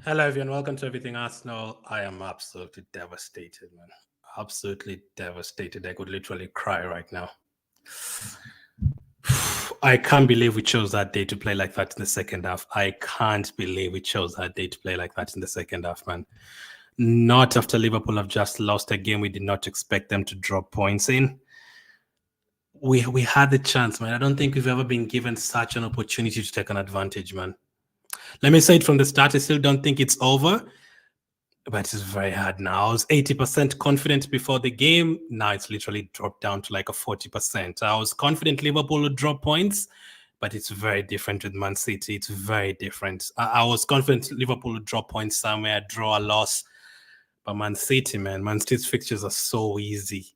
Hello, everyone. Welcome to Everything Arsenal. I am absolutely devastated, man. Absolutely devastated. I could literally cry right now. I can't believe we chose that day to play like that in the second half. I can't believe we chose that day to play like that in the second half, man. Not after Liverpool have just lost a game we did not expect them to drop points in. We had the chance, man. I don't think we've ever been given such an opportunity to take an advantage, man. Let me say it from the start. I still don't think it's over, but it's very hard now. I was 80% confident before the game. Now it's literally dropped down to like a 40%. I was confident Liverpool would drop points, but it's very different with Man City. It's very different. I was confident Liverpool would drop points somewhere, draw a loss. But Man City, man, Man City's fixtures are so easy.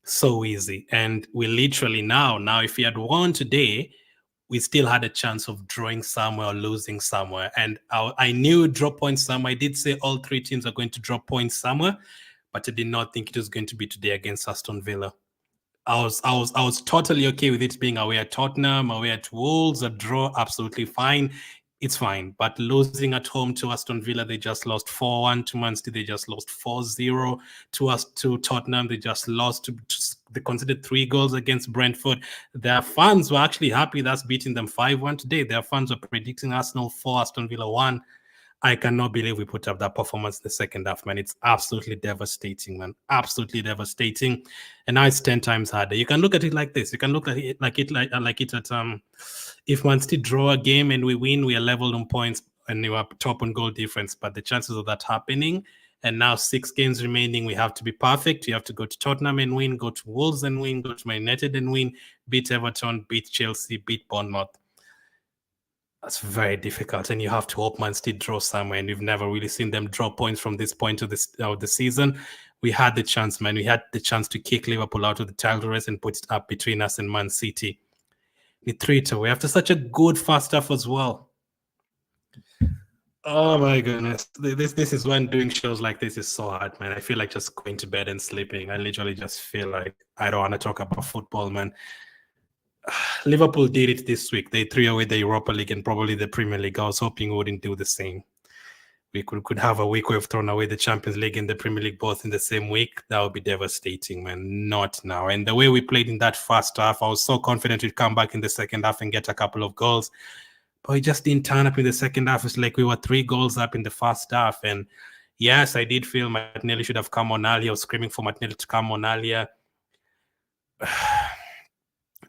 So easy. And we literally now, if we had won today, we still had a chance of drawing somewhere or losing somewhere. And I knew we'd drop points somewhere. I did say all three teams are going to drop points somewhere, but I did not think it was going to be today against Aston Villa. I was totally okay with it being away at Tottenham, away at Wolves, a draw, absolutely fine. It's fine. But losing at home to Aston Villa, they just lost 4-1. To Man City, they just lost 4-0. To Tottenham, they just lost. They conceded 3 goals against Brentford. Their fans were actually happy that's beating them 5-1 today. Their fans were predicting Arsenal 4, Aston Villa 1. I cannot believe we put up that performance in the second half, man. It's absolutely devastating, man. Absolutely devastating. And now it's 10 times harder. You can look at it like this. You can look at it like if Man City draw a game and we win, we are leveled on points and we are top on goal difference. But the chances of that happening, and now 6 games remaining, we have to be perfect. We have to go to Tottenham and win, go to Wolves and win, go to Man United and win, beat Everton, beat Chelsea, beat Bournemouth. That's very difficult, and you have to hope Man City draw somewhere, and we've never really seen them draw points from this point of the season. We had the chance, man. We had the chance to kick Liverpool out of the title race and put it up between us and Man City. We 3-2 after such a good first half as well. Oh my goodness. This is when doing shows like this is so hard, man. I feel like just going to bed and sleeping. I literally just feel like I don't want to talk about football, man. Liverpool did it this week. They threw away the Europa League and probably the Premier League. I was hoping we wouldn't do the same. We could have a week where we've thrown away the Champions League and the Premier League both in the same week. That would be devastating, man. Not now. And the way we played in that first half, I was so confident we'd come back in the second half and get a couple of goals. But we just didn't turn up in the second half. It's like we were 3 goals up in the first half. And yes, I did feel Martinelli should have come on earlier. I was screaming for Martinelli to come on earlier.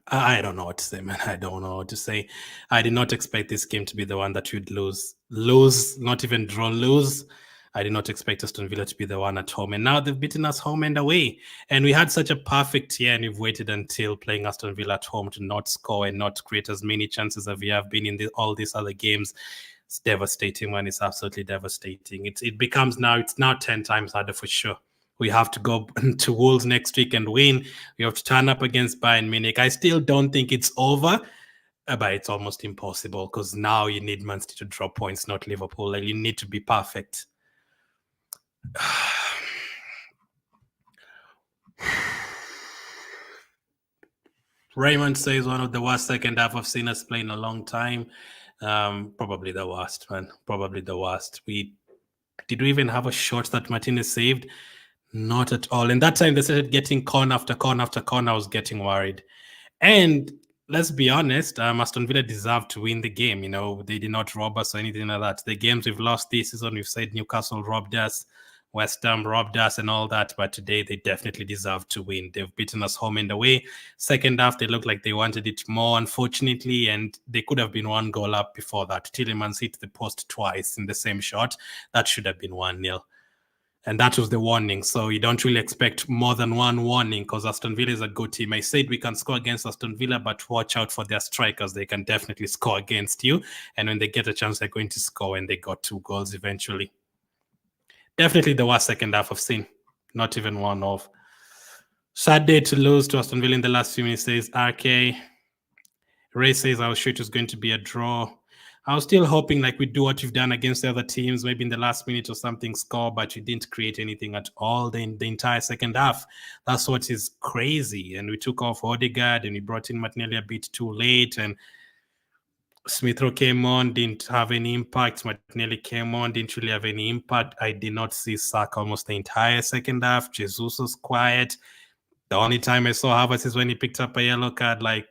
I don't know what to say, man. I don't know what to say. I did not expect this game to be the one that you'd lose. Lose, not even draw, lose. I did not expect Aston Villa to be the one at home. And now they've beaten us home and away. And we had such a perfect year, and we've waited until playing Aston Villa at home to not score and not create as many chances as we have been in all these other games. It's devastating, man. It's absolutely devastating. It becomes now, it's now 10 times harder for sure. We have to go to Wolves next week and win. We have to turn up against Bayern Munich. I still don't think it's over, but it's almost impossible because now you need Man City to draw points, not Liverpool. Like, you need to be perfect. Raymond says one of the worst second half I've seen us play in a long time. Probably the worst, man. Probably the worst. Did we even have a shot that Martinez saved? Not at all. And that time they started getting corner after corner after corner. I was getting worried. And let's be honest, Aston Villa deserved to win the game. You know, they did not rob us or anything like that. The games we've lost this season, we've said Newcastle robbed us, West Ham robbed us and all that. But today they definitely deserve to win. They've beaten us home and away. Second half, they looked like they wanted it more, unfortunately. And they could have been one goal up before that. Tielemans hit the post twice in the same shot. That should have been 1-0. And that was the warning. So you don't really expect more than one warning because Aston Villa is a good team. I said we can score against Aston Villa, but watch out for their strikers. They can definitely score against you. And when they get a chance, they're going to score. And they got 2 goals eventually. Definitely the worst second half I've seen. Not even one of. Sad day to lose to Aston Villa in the last few minutes, says RK. Ray says I was sure it was going to be a draw. I was still hoping like we do what you've done against the other teams, maybe in the last minute or something score, but you didn't create anything at all the entire second half. That's what is crazy. And we took off Odegaard and we brought in Martinelli a bit too late. And Smith Rowe came on, didn't have any impact. Martinelli came on, didn't really have any impact. I did not see Saka almost the entire second half. Jesus was quiet. The only time I saw Havertz is when he picked up a yellow card. Like,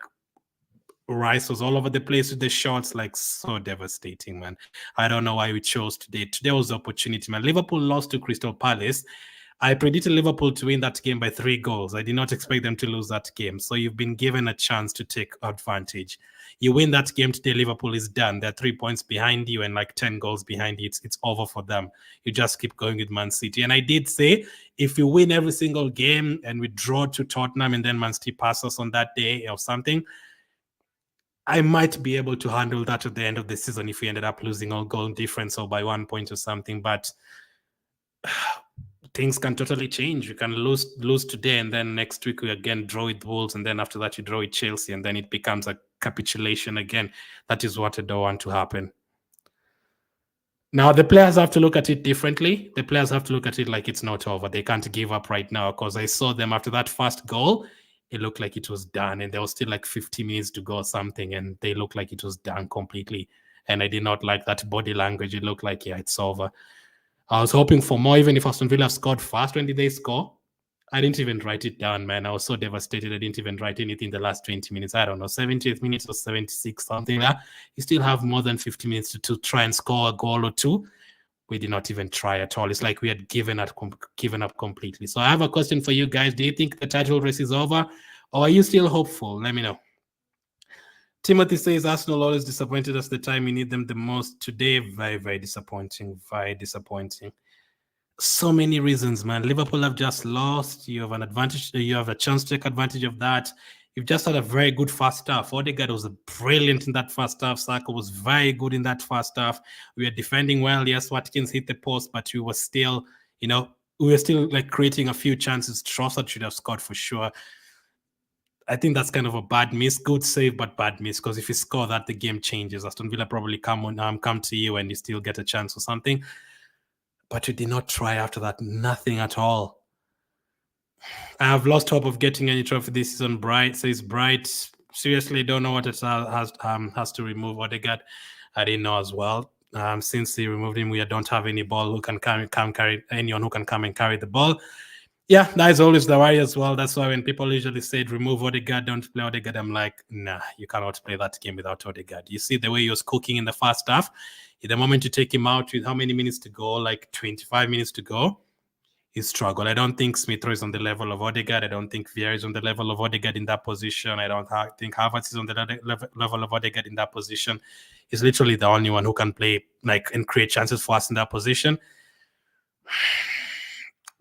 Rice was all over the place with the shots, like so devastating, man. I don't know why we chose today. Today was the opportunity, man. Liverpool lost to Crystal Palace. I predicted Liverpool to win that game by 3 goals. I did not expect them to lose that game. So you've been given a chance to take advantage. You win that game today, Liverpool is done. They're 3 points behind you and like 10 goals behind you. It's over for them. You just keep going with Man City. And I did say, if you win every single game and we draw to Tottenham and then Man City pass us on that day or something, I might be able to handle that at the end of the season if we ended up losing all goal difference or by 1 point or something. But things can totally change. You can lose today and then next week we again draw with Wolves and then after that you draw with Chelsea and then it becomes a capitulation again. That is what I don't want to happen. Now, the players have to look at it differently. The players have to look at it like it's not over. They can't give up right now because I saw them after that first goal. It looked like it was done and there was still like 50 minutes to go or something and they looked like it was done completely. And I did not like that body language. It looked like, yeah, it's over. I was hoping for more, even if Aston Villa scored fast. When did they score? I didn't even write it down, man. I was so devastated. I didn't even write anything in the last 20 minutes. I don't know, 70th minutes or 76, something like that. You still have more than 50 minutes to try and score a goal or two. We did not even try at all. It's like we had given up completely. So I have a question for you guys. Do you think the title race is over or are you still hopeful? Let me know. Timothy says Arsenal always disappointed us the time we need them the most. Today, very, very disappointing. Very disappointing. So many reasons, man. Liverpool have just lost. You have an advantage. You have a chance to take advantage of that. You've just had a very good first half. Odegaard was brilliant in that first half. Saka was very good in that first half. We were defending well. Yes, Watkins hit the post, but we were still, like creating a few chances. Trossard should have scored for sure. I think that's kind of a bad miss. Good save, but bad miss. Because if you score that, the game changes. Aston Villa probably come to you and you still get a chance or something. But you did not try after that. Nothing at all. I have lost hope of getting any trophy this season. Bright says Bright. Seriously, don't know what it has to remove Odegaard. I didn't know as well. Since he removed him, we don't have any ball who can carry anyone who can come and carry the ball. Yeah, that is always the worry as well. That's why when people usually say remove Odegaard, don't play Odegaard, I'm like, nah, you cannot play that game without Odegaard. You see the way he was cooking in the first half. The moment you take him out with how many minutes to go, like 25 minutes to go, struggled. I don't think Smith Rowe is on the level of Odegaard. I don't think Vieira is on the level of Odegaard in that position. I don't think Havertz is on the level of Odegaard in that position. He's literally the only one who can play and create chances for us in that position.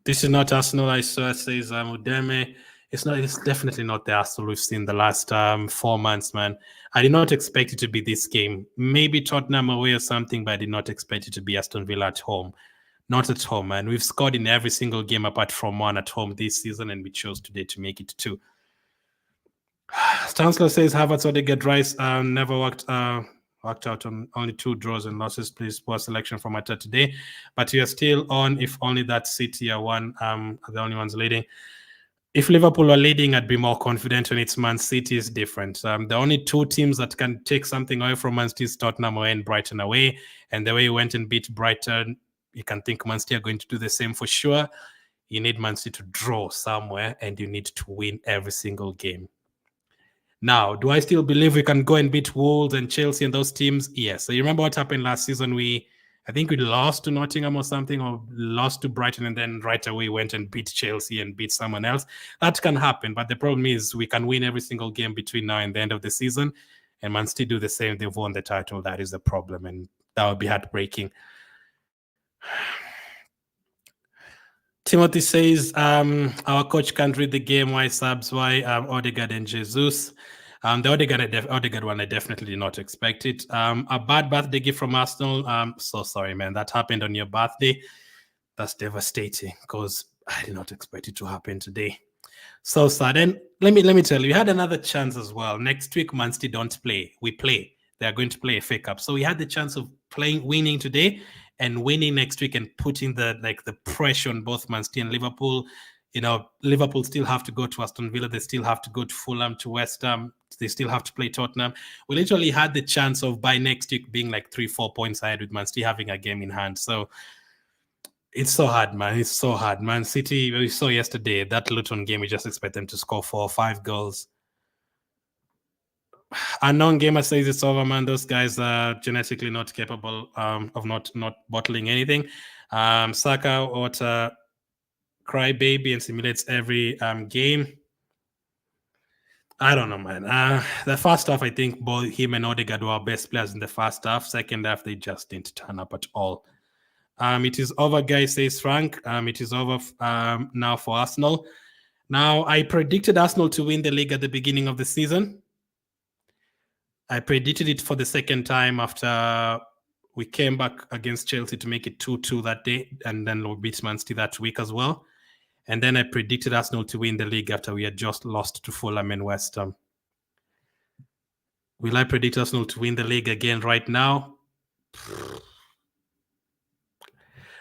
This is not Arsenal, I saw, says Udeme. It's definitely not the Arsenal we've seen the last 4 months, man. I did not expect it to be this game. Maybe Tottenham away or something, but I did not expect it to be Aston Villa at home. Not at home, man. We've scored in every single game apart from one at home this season, and we chose today to make it 2. Stansler says Havertz, Odegaard, Rice never worked out on only 2 draws and losses. Please, poor selection from Arteta today. But we are still on. If only that City are the only ones leading. If Liverpool are leading, I'd be more confident when it's Man City is different. The only 2 teams that can take something away from Man City is Tottenham away and Brighton away. And the way you went and beat Brighton, you can think Man City are going to do the same for sure. You need Man City to draw somewhere, and you need to win every single game. Now, do I still believe we can go and beat Wolves and Chelsea and those teams? Yes. So you remember what happened last season? I think we lost to Nottingham or something, or lost to Brighton, and then right away went and beat Chelsea and beat someone else. That can happen, but the problem is we can win every single game between now and the end of the season, and Man City do the same. They've won the title. That is the problem, and that would be heartbreaking. Timothy says, our coach can't read the game. Why subs? Why Odegaard and Jesus? The Odegaard one, I definitely did not expect it. A bad birthday gift from Arsenal. So sorry, man. That happened on your birthday. That's devastating because I did not expect it to happen today. So sad. And let me tell you, we had another chance as well. Next week, Man City don't play. We play. They are going to play a FA Cup. So we had the chance of winning today and winning next week and putting the pressure on both Man City and Liverpool. You know, Liverpool still have to go to Aston Villa. They still have to go to Fulham, to West Ham. They still have to play Tottenham. We literally had the chance of by next week being 3-4 points ahead with Man City having a game in hand. So it's so hard, man. It's so hard. Man City, we saw yesterday, that Luton game, we just expect them to score 4 or 5 goals. Unknown Gamer says it's over, man. Those guys are genetically not capable of not bottling anything. Saka, what cry baby and simulates every game. I don't know, man. The first half, I think both him and Odegaard were our best players in the first half. Second half, they just didn't turn up at all. It is over, guys, says Frank. It is over now for Arsenal. Now, I predicted Arsenal to win the league at the beginning of the season. I predicted it for the second time after we came back against Chelsea to make it 2-2 that day, and then we beat Man City that week as well. And then I predicted Arsenal to win the league after we had just lost to Fulham and West Ham. Will I predict Arsenal to win the league again right now?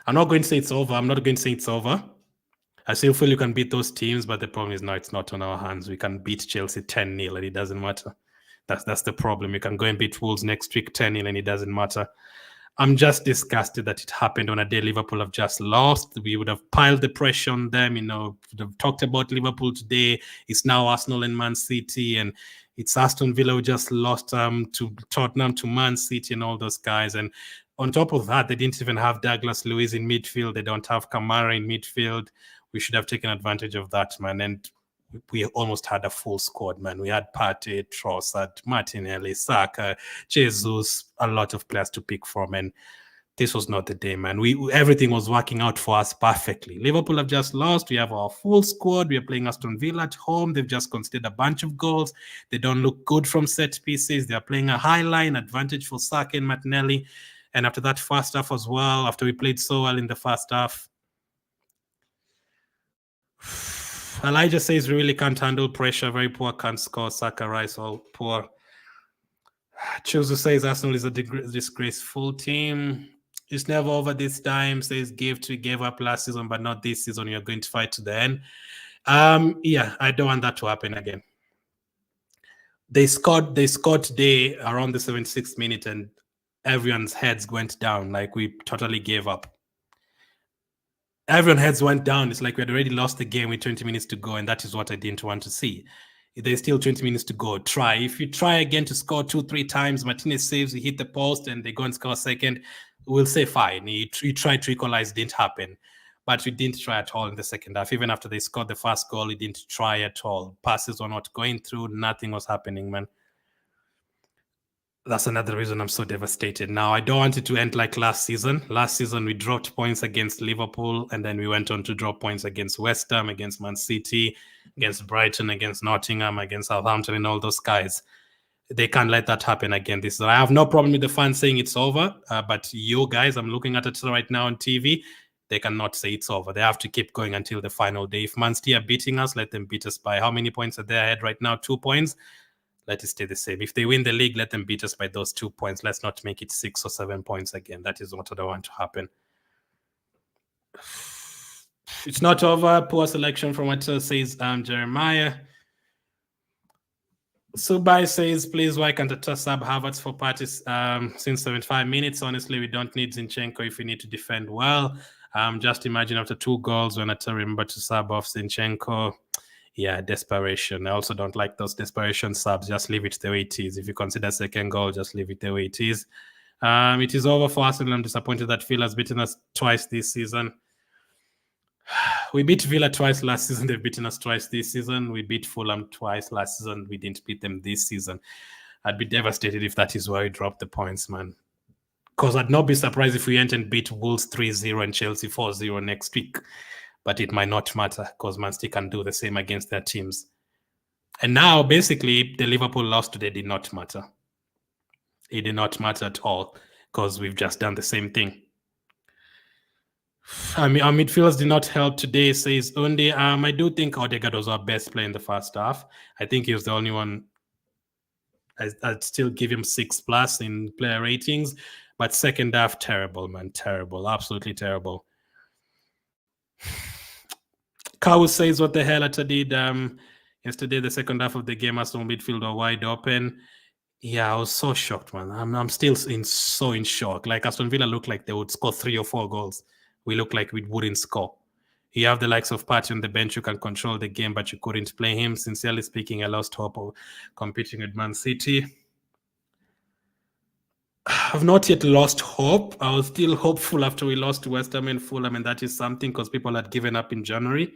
I'm not going to say it's over. I'm not going to say it's over. I still feel you can beat those teams, but the problem is now it's not on our hands. We can beat Chelsea 10-0 and it doesn't matter. That's the problem. You can go and beat Wolves next week 10-0 and it doesn't matter. I'm just disgusted that it happened on a day Liverpool have just lost. We would have piled the pressure on them, would have talked about Liverpool today. It's now Arsenal and Man City, and it's Aston Villa who just lost to Tottenham, to Man City and all those guys. And on top of that, they didn't even have Douglas Luiz in midfield. They don't have Kamara in midfield. We should have taken advantage of that, man. And we almost had a full squad, man. We had Partey, Trossard, Martinelli, Saka, Jesus, a lot of players to pick from. And this was not the day, man. Everything was working out for us perfectly. Liverpool have just lost. We have our full squad. We are playing Aston Villa at home. They've just conceded a bunch of goals. They don't look good from set pieces. They are playing a high line advantage for Saka and Martinelli. And after that first half as well, after we played so well in the first half, Elijah says we really can't handle pressure. Very poor, can't score. Saka, Rice, all poor. Chuzu says Arsenal is a disgraceful team. It's never over this time. Says we gave up last season, but not this season. You're going to fight to the end. Yeah, I don't want that to happen again. They scored today around the 76th minute, and everyone's heads went down. We totally gave up. Everyone's heads went down. It's like we had already lost the game with 20 minutes to go, and that is what I didn't want to see. There's still 20 minutes to go. Try. If you try again to score 2-3 times, Martinez saves, you hit the post, and they go and score a second, we'll say fine. You tried to equalize, didn't happen. But we didn't try at all in the second half. Even after they scored the first goal, we didn't try at all. Passes were not going through. Nothing was happening, man. That's another reason I'm so devastated. Now, I don't want it to end like last season. Last season, we dropped points against Liverpool, and then we went on to drop points against West Ham, against Man City, against Brighton, against Nottingham, against Southampton, and all those guys. They can't let that happen again. I have no problem with the fans saying it's over, but you guys, I'm looking at it right now on TV, they cannot say it's over. They have to keep going until the final day. If Man City are beating us, let them beat us by how many points are they ahead right now? 2 points. Let it stay the same. If they win the league, let them beat us by those 2 points. Let's not make it 6 or 7 points again. That is what I don't want to happen. It's not over. Poor selection from what says Jeremiah. Subai says, please, why can't Arteta sub Havertz for parties since 75 minutes? Honestly, we don't need Zinchenko if we need to defend well. Just imagine after 2 goals when Arteta remember to sub off Zinchenko. Yeah, desperation. I also don't like those desperation subs. Just leave it the way it is. If you consider second goal, just leave it the way it is. It is over for Arsenal. I'm disappointed that Villa has beaten us twice this season. We beat Villa twice last season. They've beaten us twice this season. We beat Fulham twice last season. We didn't beat them this season. I'd be devastated if that is why we dropped the points, man. Because I'd not be surprised if we went and beat Wolves 3-0 and Chelsea 4-0 next week. But it might not matter because Man City can do the same against their teams. And now, basically, the Liverpool loss today did not matter. It did not matter at all because we've just done the same thing. I mean, our midfielders did not help today, says Undi. I do think Odegaard was our best player in the first half. I think he was the only one. I'd still give him 6+ in player ratings. But second half, terrible, man. Terrible. Absolutely terrible. Kau says, what the hell Arteta did yesterday, the second half of the game, Aston midfield were wide open. Yeah, I was so shocked, man. I'm still so in shock. Like, Aston Villa looked like they would score 3 or 4 goals. We look like we wouldn't score. You have the likes of Partey on the bench who can control the game, but you couldn't play him. Sincerely speaking, I lost hope of competing with Man City. I've not yet lost hope. I was still hopeful after we lost to West Ham and Fulham, and that is something because people had given up in January.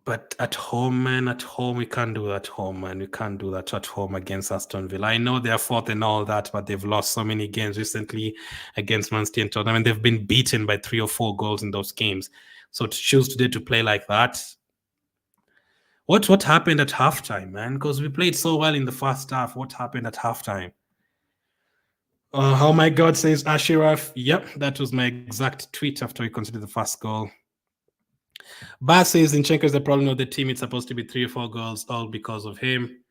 But at home, man, we can't do that at home, man. We can't do that at home against Aston Villa. I know they're fourth and all that, but they've lost so many games recently against Man City and Tottenham, and they've been beaten by 3 or 4 goals in those games. So to choose today to play like that, what happened at halftime, man? Because we played so well in the first half. What happened at halftime? Oh my God, says Ashraf. Yep, that was my exact tweet after we conceded the first goal. Bar says Zinchenko is the problem of the team. It's supposed to be 3 or 4 goals, all because of him.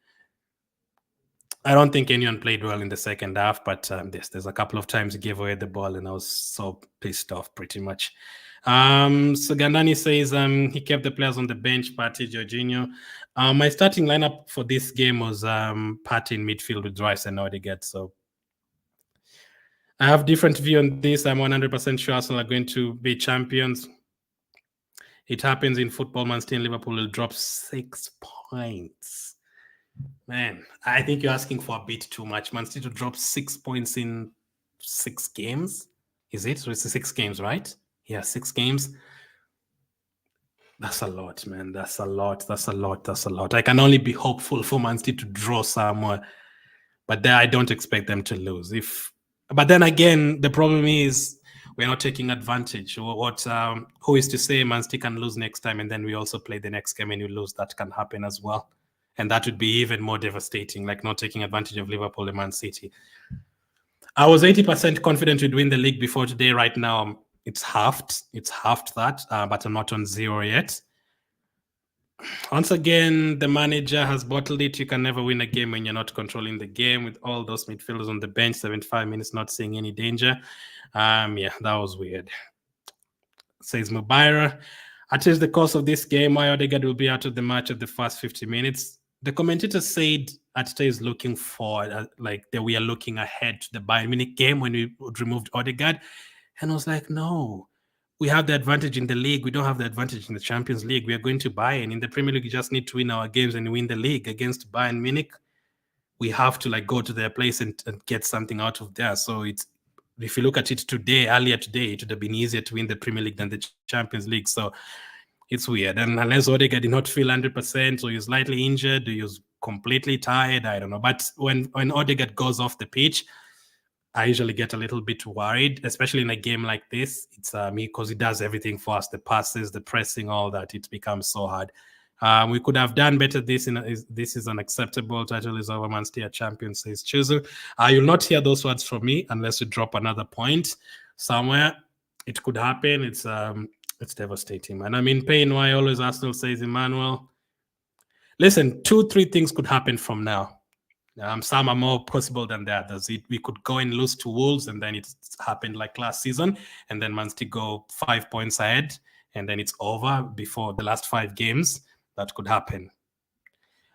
I don't think anyone played well in the second half, but there's a couple of times he gave away the ball, and I was so pissed off pretty much. So Gandani says he kept the players on the bench, Partey, Jorginho. My starting lineup for this game was Partey in midfield with Rice and Odegaard. So I have different view on this. I'm 100% sure Arsenal are going to be champions. It happens in football. Man City and Liverpool will drop 6 points. Man, I think you're asking for a bit too much. Man City to drop 6 points in 6 games. Is it? So it's 6 games, right? Yeah, 6 games. That's a lot, man. That's a lot. I can only be hopeful for Man City to draw somewhere. But there, I don't expect them to lose. But then again, the problem is we're not taking advantage. Who is to say Man City can lose next time and then we also play the next game and you lose? That can happen as well. And that would be even more devastating, like not taking advantage of Liverpool and Man City. I was 80% confident we'd win the league before today. Right now, it's halved. It's halved that, but I'm not on 0 yet. Once again, the manager has bottled it. You can never win a game when you're not controlling the game. With all those midfielders on the bench, 75 minutes, not seeing any danger. Yeah, that was weird. Says Mubaira. At least the course of this game, why Odegaard will be out of the match at the first 50 minutes. The commentator said Arteta is looking forward, like that we are looking ahead to the Bayern Munich game when we removed Odegaard. And I was like, no, we have the advantage in the league. We don't have the advantage in the Champions League. We are going to Bayern. In the Premier League, you just need to win our games and win the league. Against Bayern Munich, we have to go to their place and get something out of there. So if you look at it earlier today, it would have been easier to win the Premier League than the Champions League. So it's weird. And unless Odegaard did not feel 100%, or he's slightly injured, or he's completely tired, I don't know. But when Odegaard goes off the pitch, I usually get a little bit worried, especially in a game like this. It's me, because he does everything for us: the passes, the pressing, all that. It becomes so hard. We could have done better. This is unacceptable. Title is over. Man City champions, says Chuzu. You'll not hear those words from me unless you drop another point somewhere. It could happen. It's devastating, man. I'm in pain. Why always Arsenal, says Emmanuel. Listen, 2-3 things could happen from now. Some are more possible than the others. We could go and lose to Wolves, and then it's happened like last season, and then Man City go 5 points ahead, and then it's over before the last 5 games. That could happen.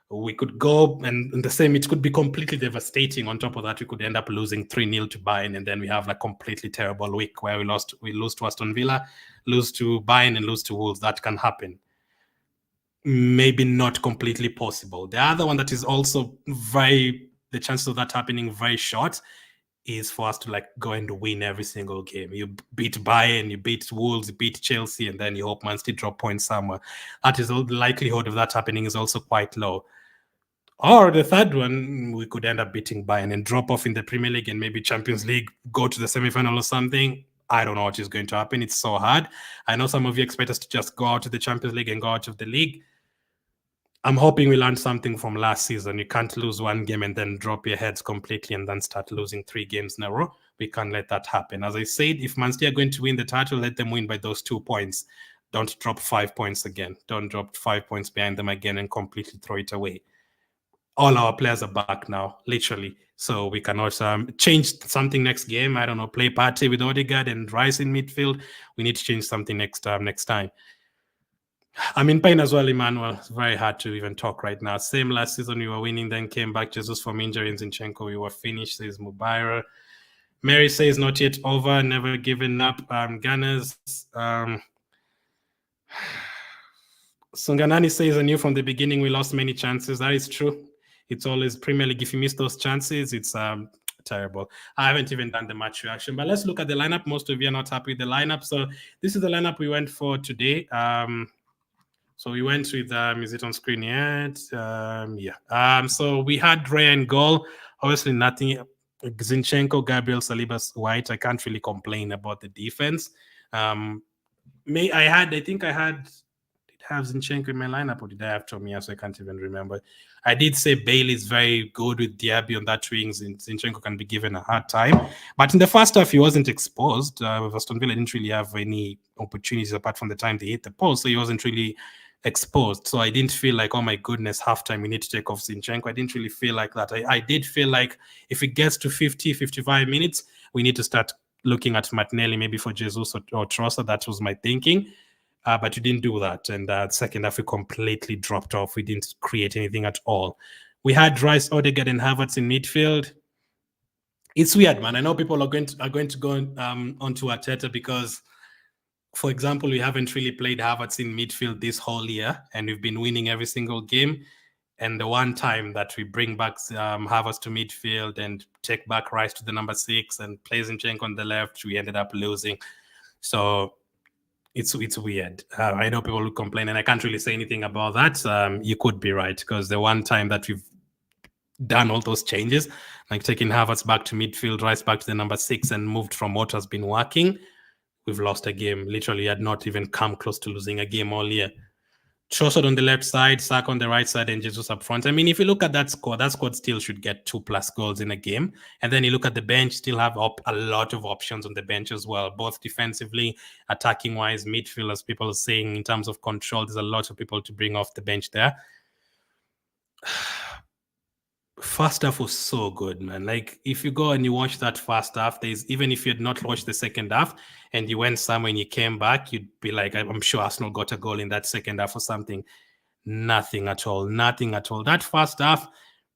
We could go, and the same, it could be completely devastating. On top of that, we could end up losing 3-0 to Bayern, and then we have a completely terrible week where we lose to Aston Villa, lose to Bayern, and lose to Wolves. That can happen. Maybe not completely possible. The other one that is also the chances of that happening very short is for us to go and win every single game. You beat Bayern, you beat Wolves, you beat Chelsea, and then you hope Man City drop points somewhere. That is the likelihood of that happening is also quite low. Or the third one, we could end up beating Bayern and drop off in the Premier League and maybe Champions League, go to the semi-final or something. I don't know what is going to happen. It's so hard. I know some of you expect us to just go out to the Champions League and go out of the league. I'm hoping we learned something from last season. You can't lose one game and then drop your heads completely and then start losing 3 games in a row. We can't let that happen. As I said, if Man City are going to win the title, let them win by those 2 points. Don't drop 5 points again. Don't drop 5 points behind them again and completely throw it away. All our players are back now, literally. So we cannot change something next game. I don't know, play Partey with Odegaard and Rice in midfield. We need to change something next time. I'm in pain as well, Emmanuel. It's very hard to even talk right now. Same last season, we were winning, then came back Jesus from injury, and Zinchenko, we were finished, says Mubaira. Mary says not yet over, never given up. Gunners. Sunganani says, I knew from the beginning we lost many chances. That is true. It's always Premier League. If you miss those chances, it's terrible. I haven't even done the match reaction, but let's look at the lineup. Most of you are not happy with the lineup. So this is the lineup we went for today. So we went with, is it on screen yet? Yeah. So we had Ray and goal. Obviously nothing. Zinchenko, Gabriel, Saliba, White. I can't really complain about the defense. I think I had have Zinchenko in my lineup, or did I have Tomiyasu? I can't even remember. I did say Bailey is very good with Diaby on that wing. Zinchenko can be given a hard time. But in the first half, he wasn't exposed. Aston Villa didn't really have any opportunities apart from the time they hit the post, so he wasn't really exposed. So I didn't feel like, oh my goodness, halftime, we need to take off Zinchenko. I didn't really feel like that. I did feel like if it gets to 50, 55 minutes, we need to start looking at Martinelli, maybe for Jesus or Trossard. That was my thinking. But we didn't do that. And second half, we completely dropped off. We didn't create anything at all. We had Rice, Odegaard, and Havertz in midfield. It's weird, man. I know people are going to go onto Arteta because, for example, we haven't really played Havertz in midfield this whole year, and we've been winning every single game. And the one time that we bring back Havertz to midfield and take back Rice to the number 6 and play Zinchenko on the left, we ended up losing. So it's weird. I know people will complain, and I can't really say anything about that. You could be right, because the one time that we've done all those changes, like taking Havertz back to midfield, Rice back to the number 6, and moved from what has been working, we've lost a game. Literally had not even come close to losing a game all year. Trossard on the left side, Saka on the right side, and Jesus up front. I mean, if you look at that squad still should get 2+ goals in a game. And then you look at the bench, still have a lot of options on the bench as well, both defensively, attacking-wise, midfield, as people are saying, in terms of control. There's a lot of people to bring off the bench there. First half was so good, man. Like, if you go and you watch that first half, even if you had not watched the second half and you went somewhere and you came back, you'd be like, I'm sure Arsenal got a goal in that second half or something. Nothing at all. That first half,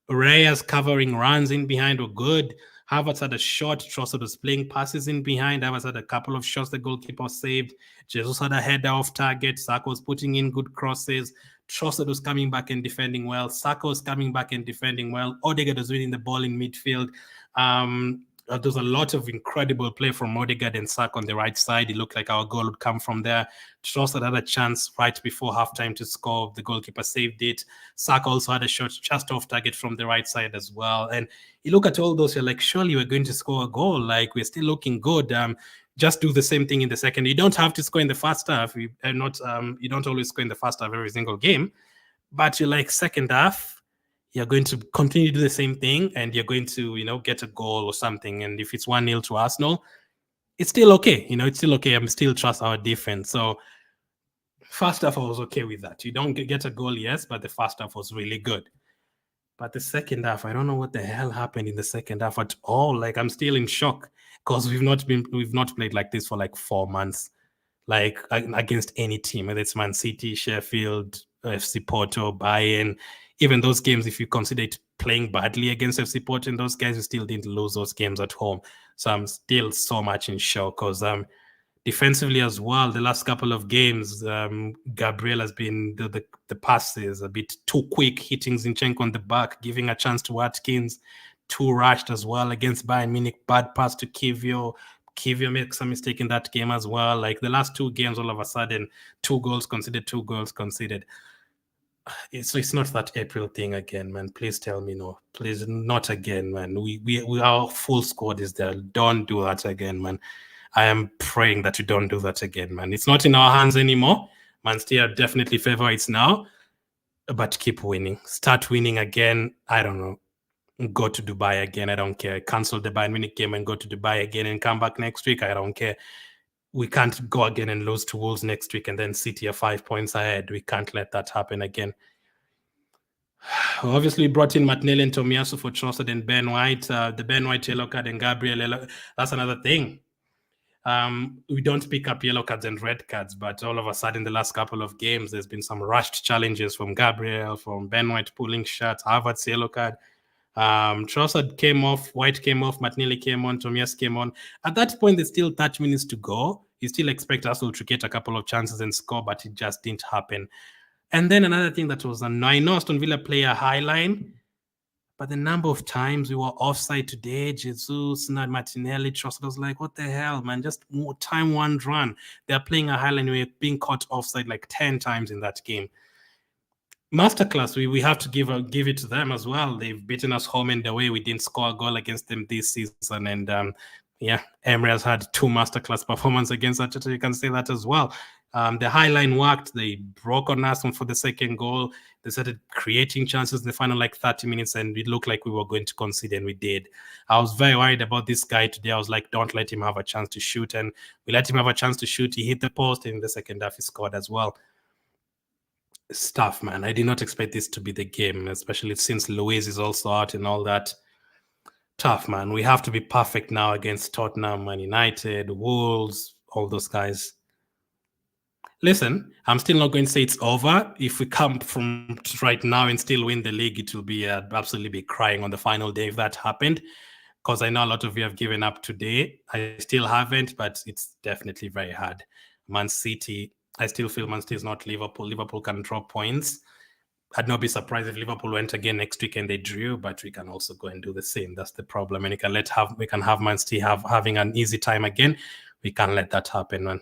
Reyes covering runs in behind were good. Havertz had a shot. Trossard was playing passes in behind. Havertz had a couple of shots the goalkeeper saved. Jesus had a header off target. Saka was putting in good crosses. Trossard was coming back and defending well. Saka was coming back and defending well. Odegaard was winning the ball in midfield. There's a lot of incredible play from Odegaard and Saka on the right side. It looked like our goal would come from there. Trossard had a chance right before halftime to score. The goalkeeper saved it. Saka also had a shot just off target from the right side as well. And you look at all those, you're like, surely we're going to score a goal. Like, we're still looking good. Just do the same thing in the second. You don't have to score in the first half. You don't always score in the first half every single game. But you're like, second half, you're going to continue to do the same thing, and you're going to, get a goal or something. And if it's 1-0 to Arsenal, it's still okay. It's still okay. I'm still trust our defense. So first half, I was okay with that. You don't get a goal, yes, but the first half was really good. But the second half, I don't know what the hell happened in the second half at all. Like, I'm still in shock because we've not played like this for like 4 months, like against any team, whether it's Man City, Sheffield, FC Porto, Bayern. Even those games, if you consider it playing badly against FC Porto and those guys, we still didn't lose those games at home. So I'm still so much in shock because defensively as well, the last couple of games, Gabriel has been the passes a bit too quick, hitting Zinchenko on the back, giving a chance to Watkins, too rushed as well against Bayern Munich, bad pass to Kivio. Kivio makes a mistake in that game as well. Like the last 2 games, all of a sudden, 2 goals conceded. It's not that April thing again, man. Please tell me no. Please, not again, man. We our full squad is there. Don't do that again, man. I am praying that you don't do that again, man. It's not in our hands anymore. Man City are definitely favorites now, but keep winning. Start winning again. I don't know. Go to Dubai again. I don't care. Cancel the Bayern Munich game and go to Dubai again and come back next week. I don't care. We can't go again and lose to Wolves next week and then City are 5 points ahead. We can't let that happen again. Obviously, we brought in Martinelli and Tomiyasu for Trossard and Ben White. The Ben White yellow card and Gabriel, that's another thing. We don't pick up yellow cards and red cards, but all of a sudden, the last couple of games, there's been some rushed challenges from Gabriel, from Ben White pulling shots, Havertz yellow card. Trossard came off, White came off, Martinelli came on, Tomiyasu came on. At that point, there's still 30 minutes to go. You still expect Arsenal to get a couple of chances and score, but it just didn't happen. And then another thing that was annoying, I know Aston Villa play a high line, but the number of times we were offside today, Jesus, not Martinelli, Trossard, was like, what the hell, man? Just more time, one run. They're playing a high line. We're being caught offside like 10 times in that game. Masterclass, we have to give it to them as well. They've beaten us home and away. We didn't score a goal against them this season. And Emery has had 2 masterclass performances against Arteta. You can say that as well. The high line worked. They broke on us for the second goal. They started creating chances in the final 30 minutes, and it looked like we were going to concede, and we did. I was very worried about this guy today. I was like, don't let him have a chance to shoot. And we let him have a chance to shoot. He hit the post, and in the second half, he scored as well. It's tough, man. I did not expect this to be the game, especially since Luiz is also out and all that. Tough, man. We have to be perfect now against Tottenham, Man United, Wolves, all those guys. Listen, I'm still not going to say it's over. If we come from right now and still win the league, it will be absolutely be crying on the final day if that happened. Because I know a lot of you have given up today. I still haven't, but it's definitely very hard. Man City, I still feel Man City is not Liverpool. Liverpool can drop points. I'd not be surprised if Liverpool went again next week and they drew, but we can also go and do the same. That's the problem. And we can have Man City having an easy time again. We can't let that happen, man.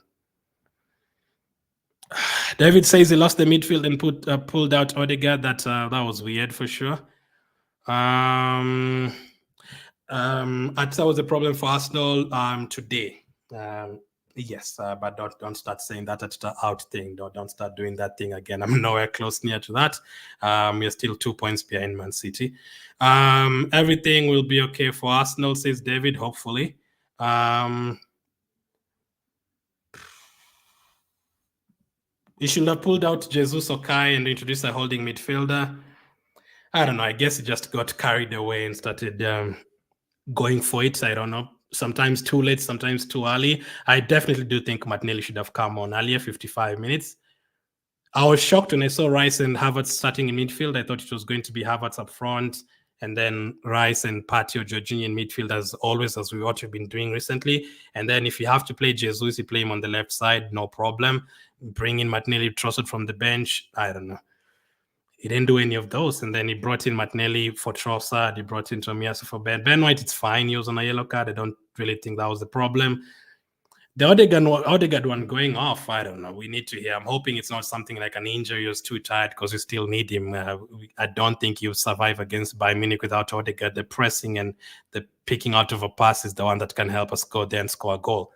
David says he lost the midfield and pulled out Odegaard. That was weird for sure. That was a problem for Arsenal today. Yes, but don't start saying that at the out thing. Don't start doing that thing again. I'm nowhere close near to that. We're still 2 points behind Man City. Everything will be okay for Arsenal, says David, hopefully. You should have pulled out Jesus or Kai and introduced a holding midfielder. I don't know. I guess he just got carried away and started going for it. I don't know. Sometimes too late, sometimes too early. I definitely do think Martinelli should have come on earlier, 55 minutes. I was shocked when I saw Rice and Havertz starting in midfield. I thought it was going to be Havertz up front and then Rice and Partey or Jorginho in midfield as always, as what we've been doing recently. And then if you have to play Jesus, you play him on the left side, no problem. Bring in Martinelli, Trossard from the bench. I don't know. He didn't do any of those. And then he brought in Martinelli for Trossard. He brought in Tomiyasu for Ben White. It's fine. He was on a yellow card. I don't really think that was the problem. The Odegaard one going off, I don't know. We need to hear. I'm hoping it's not something like an injury. He was too tired because we still need him. I don't think he'll survive against Bayern Munich without Odegaard. The pressing and the picking out of a pass is the one that can help us go there and score a goal.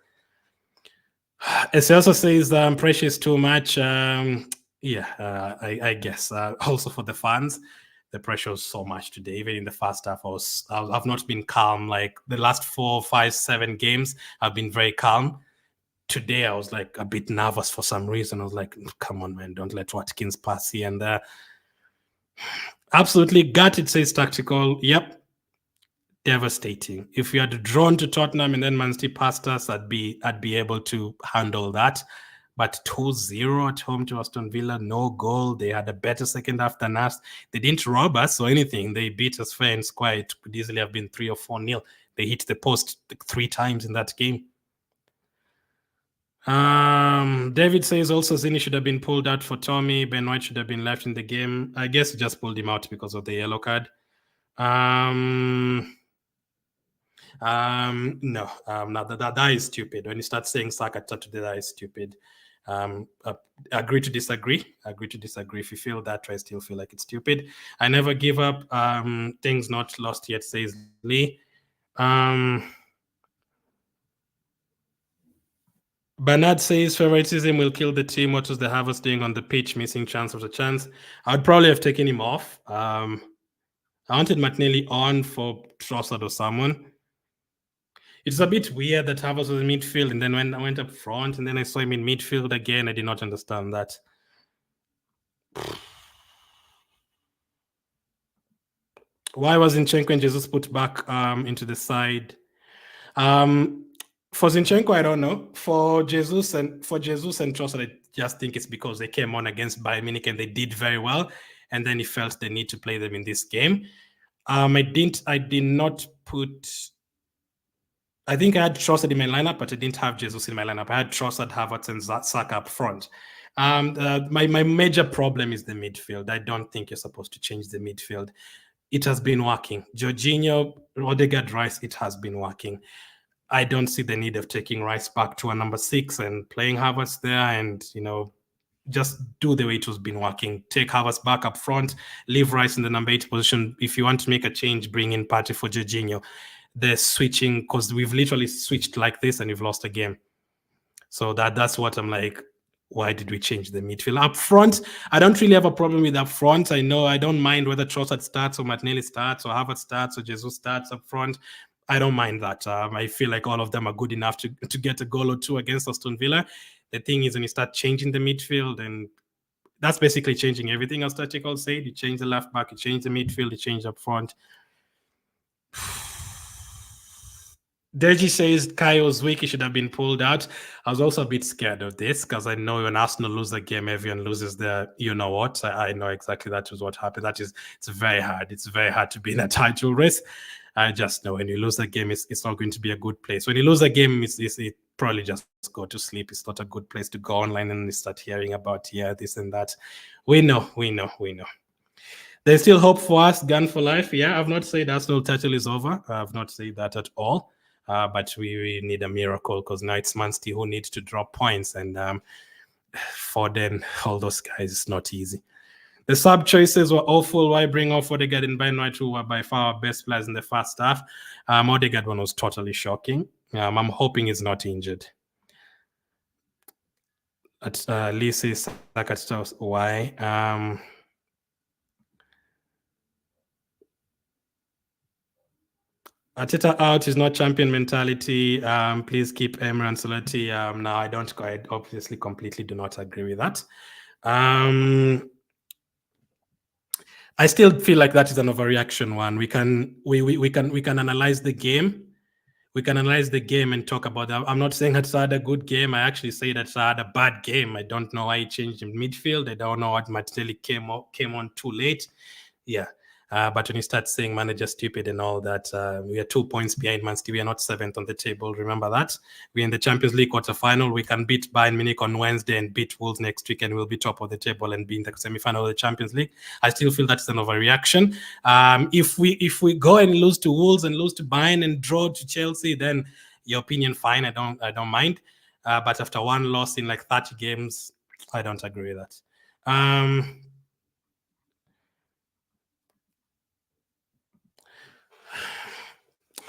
It also says pressure is too much. I guess. Also for the fans, the pressure was so much today. Even in the first half, I've not been calm. Like the last 4, 5, 7 games, I've been very calm. Today, I was like a bit nervous for some reason. I was like, come on, man, don't let Watkins pass here and there. Absolutely gutted, says Tactical. Yep. Devastating. If we had drawn to Tottenham and then Man City passed us, I'd be able to handle that. But 2-0 at home to Aston Villa, no goal. They had a better second half than us. They didn't rob us or anything. They beat us fair and square. It could easily have been 3 or 4-0. They hit the post 3 times in that game. David says also Zini should have been pulled out for Tommy. Ben White should have been left in the game. I guess he just pulled him out because of the yellow card. No, that is stupid. When you start saying Saka today, that is stupid. Agree to disagree. Agree to disagree. If you feel that way, I still feel like it's stupid. I never give up. Things not lost yet, says Lee. Bernard says favoritism will kill the team. What was the Havertz doing on the pitch? Missing chance of the chance. I'd probably have taken him off. I wanted Martinelli on for Trossard or someone. It's a bit weird that Havertz was in midfield, and then when I went up front, and then I saw him in midfield again. I did not understand that. Why was Zinchenko and Jesus put back into the side? For Zinchenko, I don't know. For Jesus and Trossard, I just think it's because they came on against Bayern Munich and they did very well, and then he felt the need to play them in this game. I did not put. I think I had Trossard in my lineup, but I didn't have Jesus in my lineup. I had Trossard, Havertz, and Saka up front. My major problem is the midfield. I don't think you're supposed to change the midfield. It has been working. Jorginho, Odegaard, Rice, it has been working. I don't see the need of taking Rice back to a number 6 and playing Havertz there and, just do the way it was been working. Take Havertz back up front, leave Rice in the number 8 position. If you want to make a change, bring in Partey for Jorginho. The switching, because we've literally switched like this and we've lost a game. So that's what I'm like, why did we change the midfield? Up front, I don't really have a problem with up front. I know I don't mind whether Trossard starts or Martinelli starts or Havertz starts or Jesus starts up front. I don't mind that. I feel like all of them are good enough to get a goal or 2 against Aston Villa. The thing is when you start changing the midfield, and that's basically changing everything, as Tactical said. You change the left back, you change the midfield, you change up front. Deji says Kayo's week, he should have been pulled out. I was also a bit scared of this because I know when Arsenal lose a game, everyone loses their you-know-what. I know exactly that was what happened. It's very hard. It's very hard to be in a title race. I just know when you lose a game, it's not going to be a good place. When you lose a game, it probably just go to sleep. It's not a good place to go online and start hearing about, this and that. We know. There's still hope for us, gun for life. Yeah, I've not said Arsenal title is over. I've not said that at all. But we need a miracle because now it's Man City who needs to drop points. And for then, all those guys, it's not easy. The sub choices were awful. Why bring off Odegaard and Ben White, who were by far our best players in the first half? Odegaard one was totally shocking. I'm hoping he's not injured. Lee says, why? Arteta out is not champion mentality. Please keep Emery and Ancelotti. No, I don't. I obviously completely do not agree with that. I still feel like that is an overreaction one. We can analyze the game. We can analyze the game and talk about that. I'm not saying Arteta had a good game. I actually say that Arteta had a bad game. I don't know why he changed in midfield. I don't know what Martinelli came on too late. Yeah. But when you start saying manager stupid and all that, we are 2 points behind Man City. We are not 7th on the table. Remember that. We're in the Champions League quarterfinal. We can beat Bayern Munich on Wednesday and beat Wolves next week, and we'll be top of the table and be in the semi-final of the Champions League. I still feel that's an overreaction. If we go and lose to Wolves and lose to Bayern and draw to Chelsea, then your opinion, fine. I don't mind. But after one loss in like 30 games, I don't agree with that.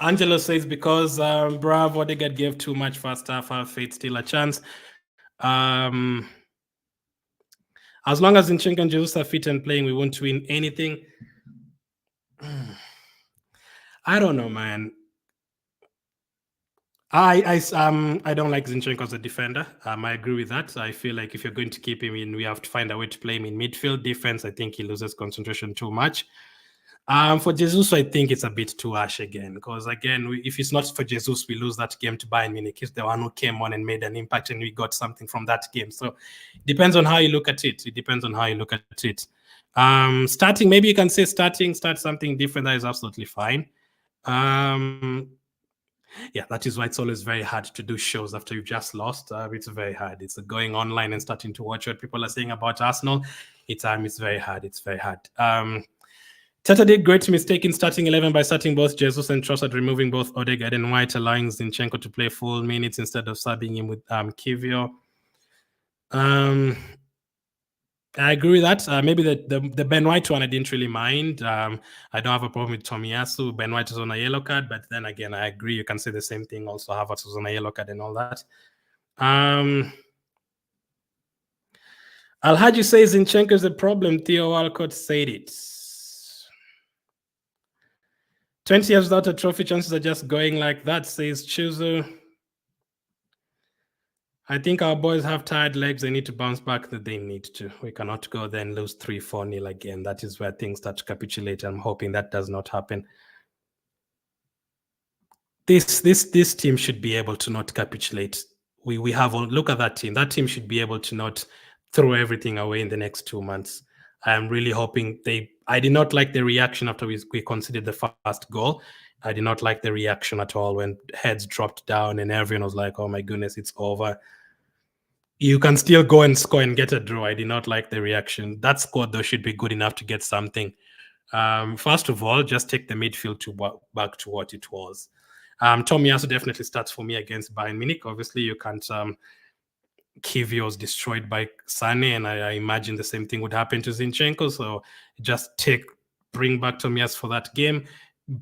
Angelo says because Bravo Odegaard gave too much first half, our fate still a chance. As long as Zinchenko and Jesus are fit and playing, we won't win anything. I don't know, man. I don't like Zinchenko as a defender. I agree with that. I feel like if you're going to keep him in, we have to find a way to play him in midfield. Defense, I think he loses concentration too much. For Jesus, I think it's a bit too harsh again, because again, if it's not for Jesus, we lose that game to Bayern Munich. He's the one who came on and made an impact, and we got something from that game. So it depends on how you look at it. Starting, maybe you can say start something different. That is absolutely fine. Yeah, that is why it's always very hard to do shows after you've just lost. It's very hard. It's going online and starting to watch what people are saying about Arsenal. It's very hard. Teta did great mistake in starting 11 by starting both Jesus and Trossard, removing both Odegaard and White, allowing Zinchenko to play full minutes instead of subbing him with Kivio. I agree with that. Maybe the Ben White one I didn't really mind. I don't have a problem with Tomiyasu. Ben White is on a yellow card, but then again, I agree. You can say the same thing. Also, Havertz was on a yellow card and all that. Alhaji says Zinchenko is the problem. Theo Walcott said it. 20 years without a trophy, chances are just going like that, says Chuzu. I think our boys have tired legs. They need to bounce back. That they need to. We cannot go there and lose 3-4-0 again. That is where things start to capitulate. I'm hoping that does not happen. This team should be able to not capitulate. We have look at that team. That team should be able to not throw everything away in the next 2 months. I am really hoping I did not like the reaction after we conceded the first goal. I did not like the reaction at all when heads dropped down and everyone was like, oh my goodness, it's over. You can still go and score and get a draw. I did not like the reaction. That squad, though, should be good enough to get something. First of all, just take the midfield back to what it was. Tomiyasu definitely starts for me against Bayern Munich. Obviously, you can't... Kivio was destroyed by Sane, and I imagine the same thing would happen to Zinchenko. So just bring back Tomiyasu for that game,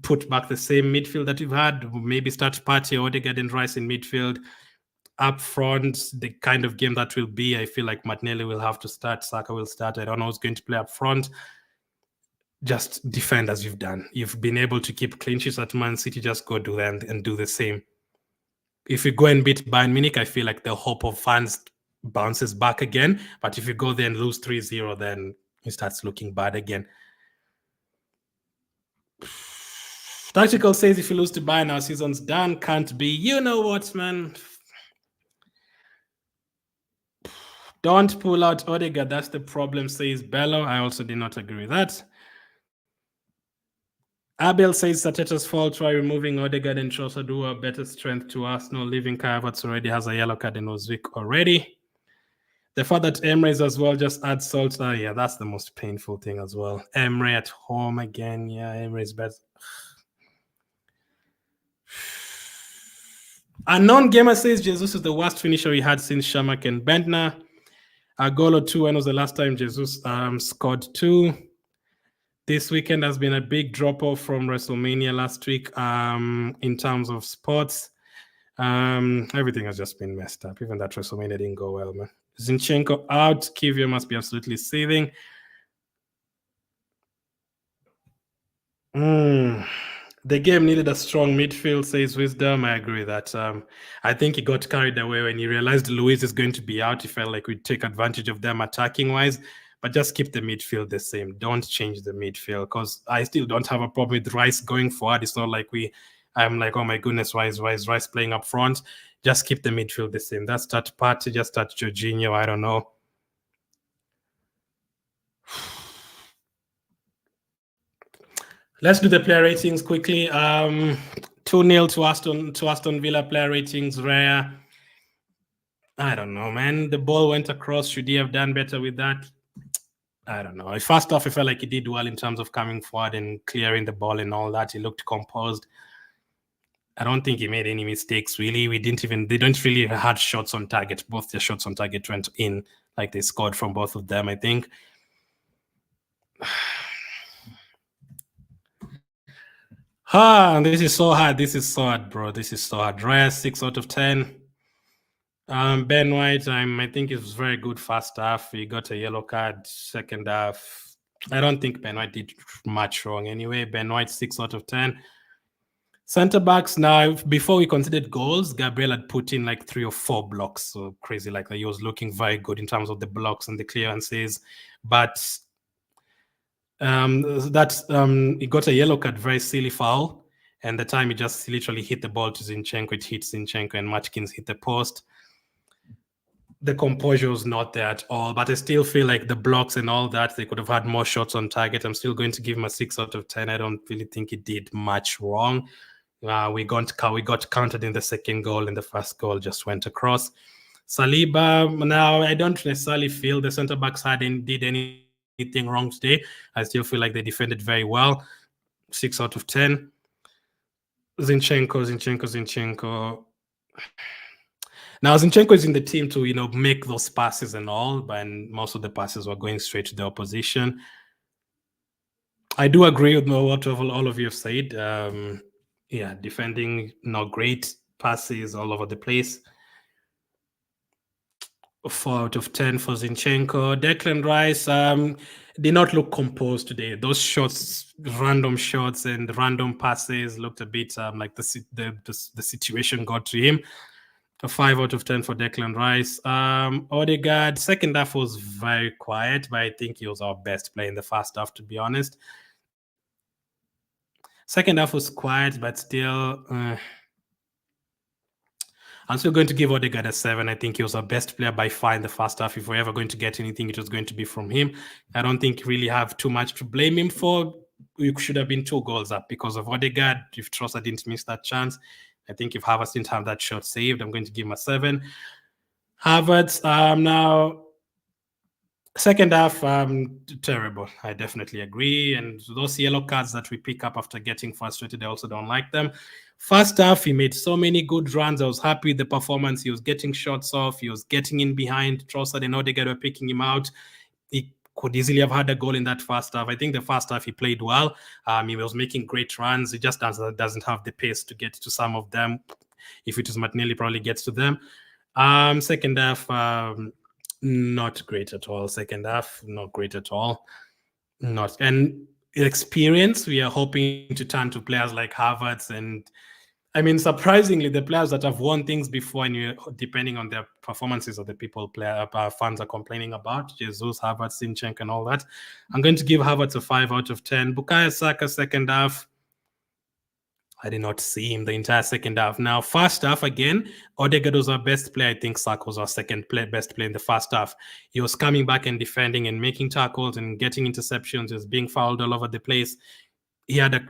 put back the same midfield that you've had, maybe start Partey, Odegaard and Rice in midfield. Up front, the kind of game that will be, I feel like Martinelli will have to start, Saka will start. I don't know who's going to play up front. Just defend as you've done. You've been able to keep clean sheets at Man City, just go do that and do the same. If you go and beat Bayern Munich, I feel like the hope of fans bounces back again. But if you go there and lose 3-0, then it starts looking bad again. Tactical says if you lose to Bayern, our season's done. Can't be. You know what, man? Don't pull out Odegaard. That's the problem, says Bello. I also did not agree with that. Abel says Arteta's fault. Try removing Odegaard and Trossard, who are better strength to Arsenal. Leaving Kai Havertz already has a yellow card and was weak already. The fact that Emre's as well just adds salt. Yeah, that's the most painful thing as well. Emre at home again. Yeah, Emre's better. A non-gamer says Jesus is the worst finisher we had since Shamak and Bentner. A goal or two. When was the last time Jesus scored 2? This weekend has been a big drop-off from WrestleMania last week in terms of sports. Everything has just been messed up. Even that WrestleMania didn't go well, man. Zinchenko out. Kivio must be absolutely seething. The game needed a strong midfield, says Wisdom. I agree with that. I think he got carried away when he realized Luis is going to be out. He felt like we'd take advantage of them attacking-wise. But just keep the midfield the same. Don't change the midfield, because I still don't have a problem with Rice going forward. It's not like I'm like, oh my goodness, why is Rice playing up front? Just keep the midfield the same. That's start Partey, just start Jorginho. I don't know. Let's do the player ratings quickly. 2-0 to Aston Villa. Player ratings rare. I don't know, man. The ball went across. Should he have done better with that? I don't know. First off, I felt like he did well in terms of coming forward and clearing the ball and all that. He looked composed. I don't think he made any mistakes, really. They don't really had shots on target. Both their shots on target went in, like they scored from both of them, I think. This is so hard. This is so hard, bro. This is so hard. Raya, 6 out of 10. Ben White, I think it was very good first half. He got a yellow card second half. I don't think Ben White did much wrong anyway. Ben White, 6 out of 10. Center backs, now, before we considered goals, Gabriel had put in like 3 or 4 blocks. So crazy, like he was looking very good in terms of the blocks and the clearances. But he got a yellow card, very silly foul. And the time he just literally hit the ball to Zinchenko, it hit Zinchenko and Matkins hit the post. The composure was not there at all, but I still feel like the blocks and all that, they could have had more shots on target. I'm still going to give him a 6 out of 10. I don't really think he did much wrong. We got counted in the second goal, and the first goal just went across. Saliba, now I don't necessarily feel the centre backs did anything wrong today. I still feel like they defended very well. 6 out of 10. Zinchenko. Now Zinchenko is in the team to make those passes and all, but most of the passes were going straight to the opposition. I do agree with what all of you have said. Yeah, defending not great, passes all over the place. 4 out of 10 for Zinchenko. Declan Rice did not look composed today. Those shots, random shots and random passes, looked a bit like the situation got to him. A 5 out of 10 for Declan Rice. Odegaard, second half was very quiet, but I think he was our best player in the first half, to be honest. Second half was quiet, but still, I'm still going to give Odegaard a 7. I think he was our best player by far in the first half. If we're ever going to get anything, it was going to be from him. I don't think we really have too much to blame him for. We should have been 2 goals up because of Odegaard. If Trossard didn't miss that chance, I think if Havertz didn't have that shot saved, I'm going to give him a 7. Havertz, now, second half, terrible. I definitely agree. And those yellow cards that we pick up after getting frustrated, I also don't like them. First half, he made so many good runs. I was happy with the performance. He was getting shots off. He was getting in behind. Trossard and Odegaard were picking him out. He could easily have had a goal in that first half. I think the first half he played well. He was making great runs. He just doesn't have the pace to get to some of them. If it was Martinelli, probably gets to them. Second half, not great at all. Second half, not great at all. And experience, we are hoping to turn to players like Havertz, and I mean, surprisingly, the players that have won things before, and depending on their performances of the fans are complaining about, Jesus, Havertz, Zinchenko, and all that. I'm going to give Havertz a 5 out of 10. Bukayo Saka, second half, I did not see him the entire second half. Now, first half, again, Odegaard was our best player. I think Saka was our best player in the first half. He was coming back and defending and making tackles and getting interceptions. He was being fouled all over the place. He had a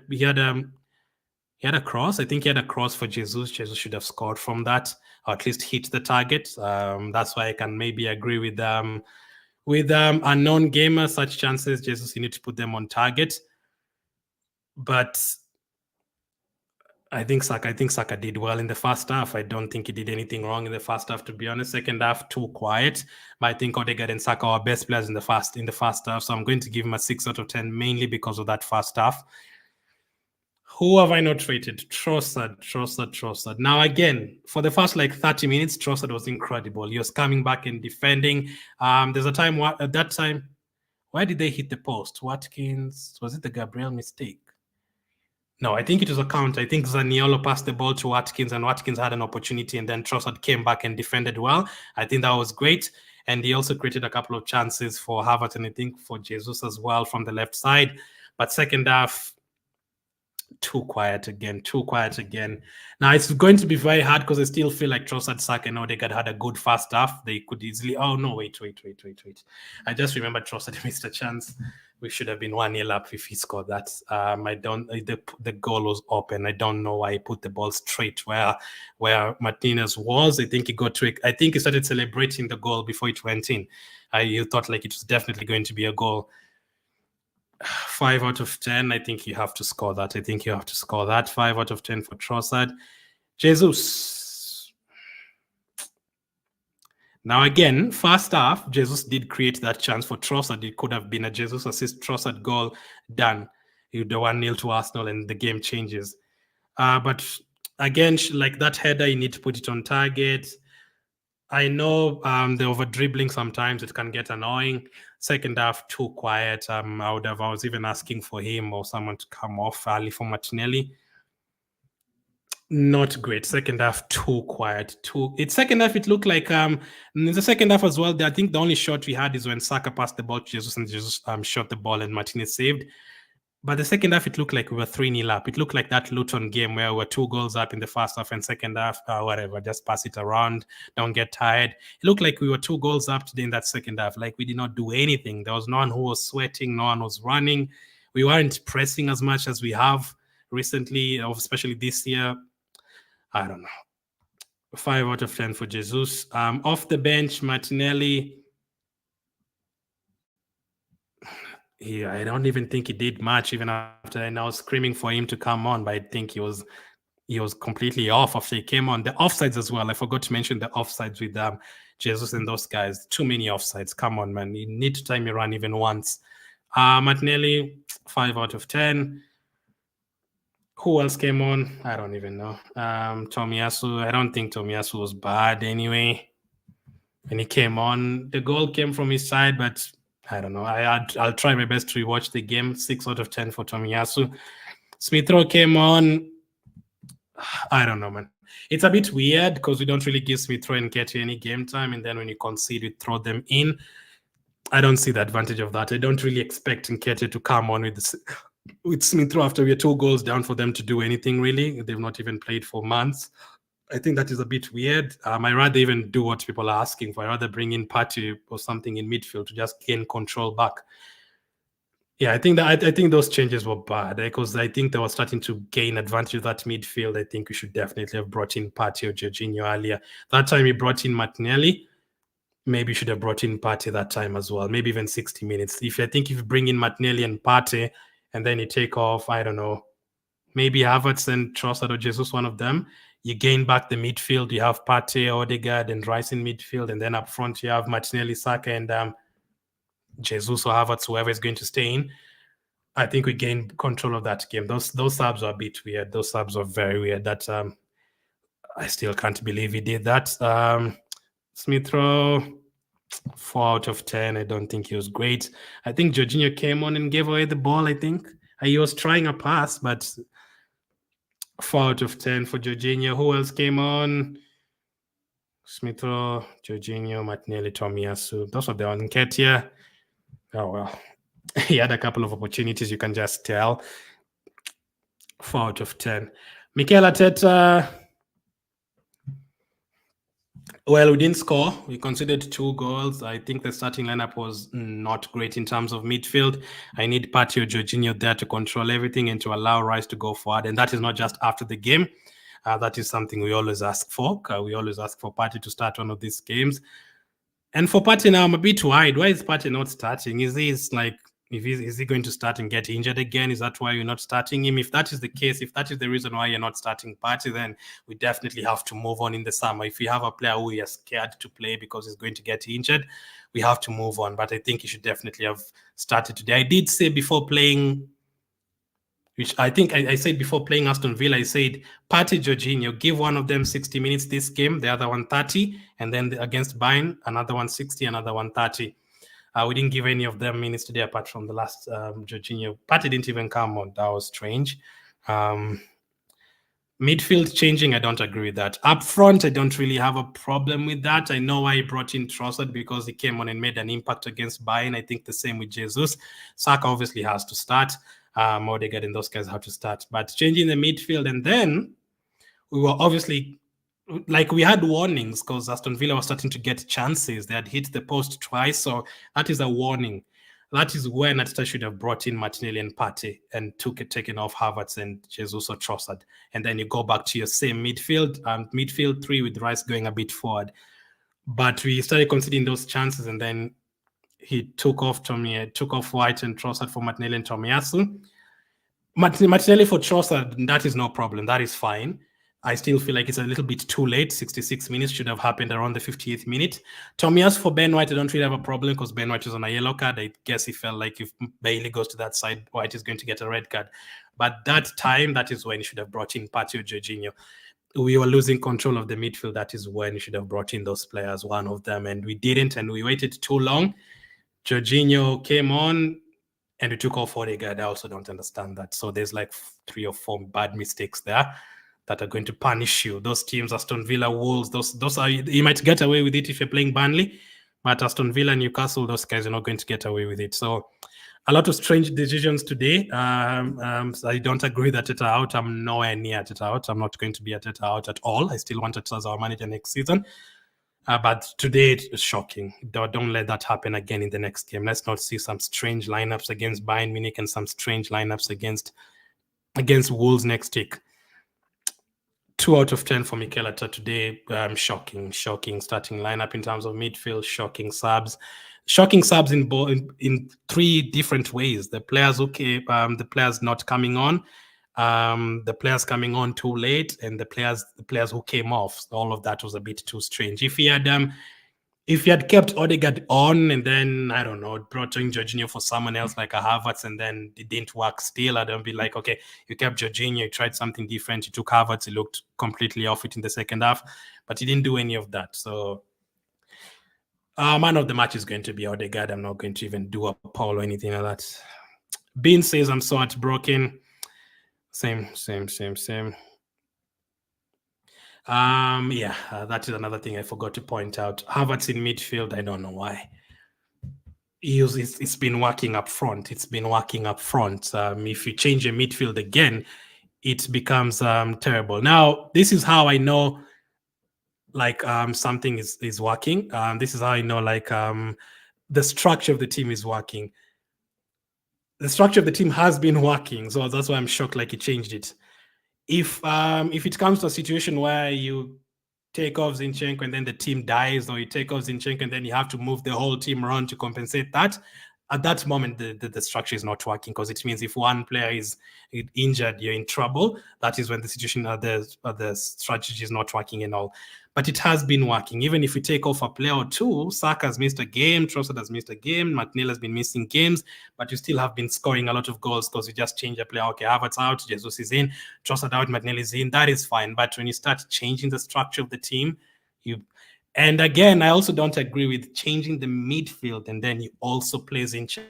cross. I think he had a cross for Jesus. Jesus should have scored from that, or at least hit the target. That's why I can maybe agree with unknown gamers. Such chances, Jesus, you need to put them on target. But I think Saka did well in the first half. I don't think he did anything wrong in the first half, to be honest. Second half, too quiet. But I think Odegaard and Saka are best players in the first half. So I'm going to give him a 6 out of 10, mainly because of that first half. Who have I not rated? Trossard. Now, again, for the first 30 minutes, Trossard was incredible. He was coming back and defending. There's a time at that time, why did they hit the post? Watkins, was it the Gabriel mistake? No, I think it was a counter. I think Zaniolo passed the ball to Watkins, and Watkins had an opportunity, and then Trossard came back and defended well. I think that was great. And he also created a couple of chances for Havertz and I think for Jesus as well from the left side. But second half, too quiet again. Now it's going to be very hard because I still feel like Trossard, Saka, and Odegaard had a good first half. They could easily. Oh no! Wait! I just remember Trossard missed a chance. We should have been 1-0 up if he scored that. I don't. The goal was open. I don't know why he put the ball straight where Martinez was. I think he got to it. I think he started celebrating the goal before it went in. You thought like it was definitely going to be a goal. 5 out of 10. I think you have to score that. 5 out of 10 for Trossard. Jesus. Now again, first half, Jesus did create that chance for Trossard. It could have been a Jesus assist, Trossard goal, done. You do 1-0 to Arsenal and the game changes. But again, like that header, you need to put it on target. I know the over dribbling sometimes it can get annoying. Second half, too quiet. I was even asking for him or someone to come off early for Martinelli. Not great. Second half, too quiet. Second half, it looked like in the second half as well. I think the only shot we had is when Saka passed the ball to Jesus and Jesus shot the ball and Martinez saved. But the second half, it looked like we were 3-0 up. It looked like that Luton game where we were 2 goals up in the first half and second half, whatever, just pass it around, don't get tired. It looked like we were 2 goals up today in that second half. Like we did not do anything. There was no one who was sweating, no one was running. We weren't pressing as much as we have recently, especially this year. I don't know. 5 out of 10 for Jesus. Off the bench, Martinelli. I don't even think he did much even after I was screaming for him to come on, but I think he was completely off after he came on. The offsides as well. I forgot to mention the offsides with Jesus and those guys. Too many offsides. Come on, man. You need to time your run even once. Martinelli, 5 out of 10. Who else came on? I don't even know. Tomiyasu. I don't think Tomiyasu was bad anyway. When he came on, the goal came from his side, but I don't know. I'll try my best to rewatch the game. 6 out of 10 for Tomiyasu. Smith Rowe came on. I don't know, man. It's a bit weird because we don't really give Smith Rowe and Nketiah any game time, and then when you concede, we throw them in. I don't see the advantage of that. I don't really expect Nketiah to come on with Smith Rowe after we're 2 goals down for them to do anything really. They've not even played for months. I think that is a bit weird. I'd rather even do what people are asking for. I'd rather bring in Partey or something in midfield to just gain control back. Yeah, I think those changes were bad because I think they were starting to gain advantage of that midfield. I think we should definitely have brought in Partey or Jorginho earlier. That time we brought in Martinelli. Maybe you should have brought in Partey that time as well. Maybe even 60 minutes. If you bring in Martinelli and Partey and then you take off, I don't know, maybe Havertz and Trossard or Jesus, one of them. You gain back the midfield. You have Partey, Odegaard, and Rice in midfield. And then up front, you have Martinelli, Saka, and Jesus or Havertz, whoever is going to stay in. I think we gain control of that game. Those subs are a bit weird. Those subs are very weird. That I still can't believe he did that. Smith Rowe, 4 out of 10. I don't think he was great. I think Jorginho came on and gave away the ball, I think. He was trying a pass, but 4 out of 10 for Jorginho. Who else came on? Smith Rowe, Jorginho, Martinelli, Tomiyasu. Those are the on Nketiah. Oh, well. He had a couple of opportunities, you can just tell. 4 out of 10. Mikel Arteta. Well, we didn't score. We conceded 2 goals. I think the starting lineup was not great in terms of midfield. I need Partey or Jorginho there to control everything and to allow Rice to go forward. And that is not just after the game. That is something we always ask for. We always ask for Partey to start one of these games. And for Partey now, I'm a bit worried. Why is Partey not starting? Is he going to start and get injured again? Is that why you're not starting him? If that is the case, if that is the reason why you're not starting Partey, then we definitely have to move on in the summer. If you have a player who is scared to play because he's going to get injured, we have to move on. But I think he should definitely have started today. I did say before playing, which I think I said before playing Aston Villa, I said, Partey, Jorginho, give one of them 60 minutes this game, the other one 30, and then against Bayern, another one 60, another one 30. We didn't give any of them minutes today apart from the last Jorginho. Partey didn't even come on. That was strange. Midfield changing, I don't agree with that. Up front, I don't really have a problem with that. I know why he brought in Trossard because he came on and made an impact against Bayern. I think the same with Jesus. Saka obviously has to start. Odegaard and those guys have to start. But changing the midfield, and then we were obviously, like, we had warnings because Aston Villa was starting to get chances. They had hit the post twice, so that is a warning. That is when Arteta should have brought in Martinelli and Partey and taken off Havertz and Jesus or Trossard. And then you go back to your same midfield, midfield three with Rice going a bit forward. But we started conceding those chances, and then he took off White and Trossard for Martinelli and Tomiyasu. Martinelli for Trossard, that is no problem. That is fine. I still feel like it's a little bit too late. 66 minutes should have happened around the 58th minute. Tomiyasu for Ben White, I don't really have a problem because Ben White was on a yellow card. I guess he felt like if Bailey goes to that side, White is going to get a red card. But that time, that is when he should have brought in Partey or Jorginho. We were losing control of the midfield. That is when you should have brought in those players, one of them, and we didn't, and we waited too long. Jorginho came on, and we took off Odegaard. I also don't understand that. So there's like 3 or 4 bad mistakes there that are going to punish you. Those teams, Aston Villa, Wolves, those are, you might get away with it if you're playing Burnley, but Aston Villa, Newcastle, those guys are not going to get away with it. So a lot of strange decisions today. I don't agree that Arteta out. I'm nowhere near Arteta out. I'm not going to be Arteta out at all. I still want Arteta as our manager next season. But today it's shocking. Don't let that happen again in the next game. Let's not see some strange lineups against Bayern Munich and some strange lineups against Wolves next week. 2 out of 10 for Mikel Arteta today. Shocking starting lineup in terms of midfield. Shocking subs in 3 different ways. The players the players not coming on, the players coming on too late, and the players who came off. All of that was a bit too strange. If you had kept Odegaard on and then, I don't know, brought in Jorginho for someone else like a Havertz and then it didn't work still, I'd be like, okay, you kept Jorginho, you tried something different, you took Havertz, he looked completely off it in the second half, but he didn't do any of that. So man of the match is going to be Odegaard. I'm not going to even do a poll or anything like that. Bean says I'm so heartbroken. Same. That is another thing I forgot to point out. Havertz in midfield, I don't know why. It's been working up front. If you change your midfield again, it becomes terrible. Now, this is how I know something is working. This is how I know the structure of the team is working. The structure of the team has been working, so that's why I'm shocked he changed it. If it comes to a situation where you take off Zinchenko and then the team dies, or you take off Zinchenko and then you have to move the whole team around to compensate that, at that moment the structure is not working, because it means if one player is injured, you're in trouble. That is when the situation the strategy is not working and all. But it has been working. Even if you take off a player or two, Saka has missed a game, Trossard has missed a game, Martinelli has been missing games, but you still have been scoring a lot of goals because you just change a player. Okay, Havertz out, Jesus is in, Trossard out, Martinelli is in. That is fine. But when you start changing the structure of the team, and again, I also don't agree with changing the midfield and then you also play Zinchenko.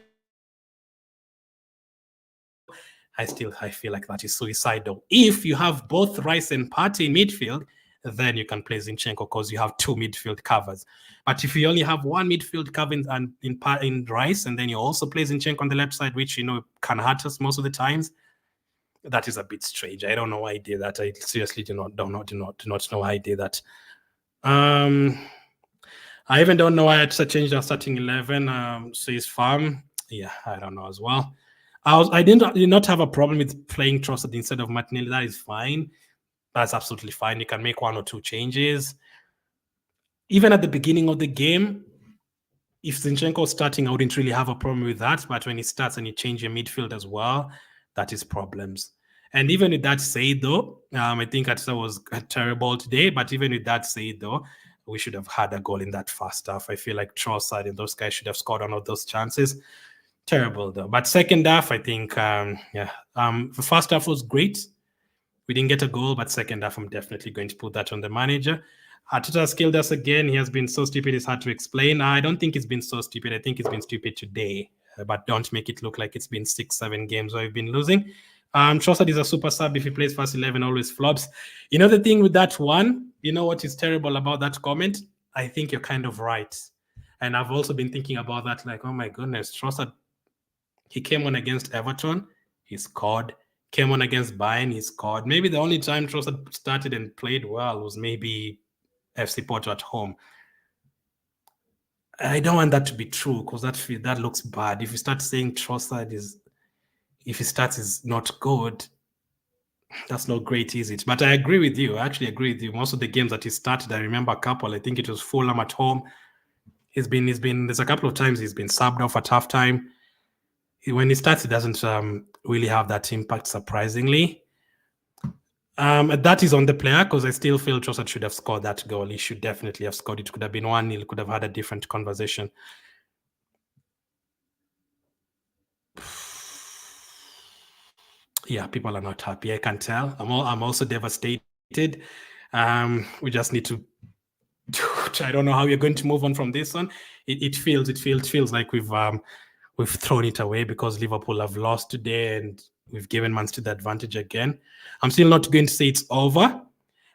I feel like that is suicidal. If you have both Rice and Partey in midfield, then you can play Zinchenko because you have 2 midfield covers. But if you only have 1 midfield cover in Rice, and then you also play Zinchenko on the left side, which can hurt us most of the times, that is a bit strange. I don't know why I did that. I seriously do not know why I did that. I even don't know why I changed our starting 11. Says Farm. Yeah, I don't know as well. I did not have a problem with playing Trossard instead of Martinelli. That is fine. That's absolutely fine. You can make 1 or 2 changes. Even at the beginning of the game, if Zinchenko was starting, I wouldn't really have a problem with that. But when he starts and you change your midfield as well, that is problems. And even with that said, though, I think Arteta was terrible today. But even with that said, though, we should have had a goal in that first half. I feel like Trossard and those guys should have scored one of those chances. Terrible, though. But second half, I think, the first half was great. We didn't get a goal, but second half, I'm definitely going to put that on the manager. Arteta has killed us again. He has been so stupid, it's hard to explain. I don't think it's been so stupid. I think it's been stupid today. But don't make it look like it's been 6-7 games where we've been losing. Trossard is a super sub. If he plays first 11, always flops. The thing with that one, what is terrible about that comment? I think you're kind of right. And I've also been thinking about that, oh my goodness, Trossard, he came on against Everton. he scored. Came on against Bayern, he scored. Maybe the only time Trossard started and played well was maybe FC Porto at home. I don't want that to be true because that looks bad. If you start saying Trossard if he starts is not good, that's not great, is it? But I agree with you. I actually agree with you. Most of the games that he started, I remember a couple. I think it was Fulham at home. There's a couple of times he's been subbed off at halftime. When he starts, he doesn't really have that impact, surprisingly. That is on the player because I still feel Trossard should have scored that goal. He should definitely have scored. It could have been 1-0. Could have had a different conversation. Yeah, people are not happy. I can tell. I'm also devastated. We just need to. I don't know how we're going to move on from this one. It feels like we've thrown it away because Liverpool have lost today and we've given Man City the advantage again. I'm still not going to say it's over.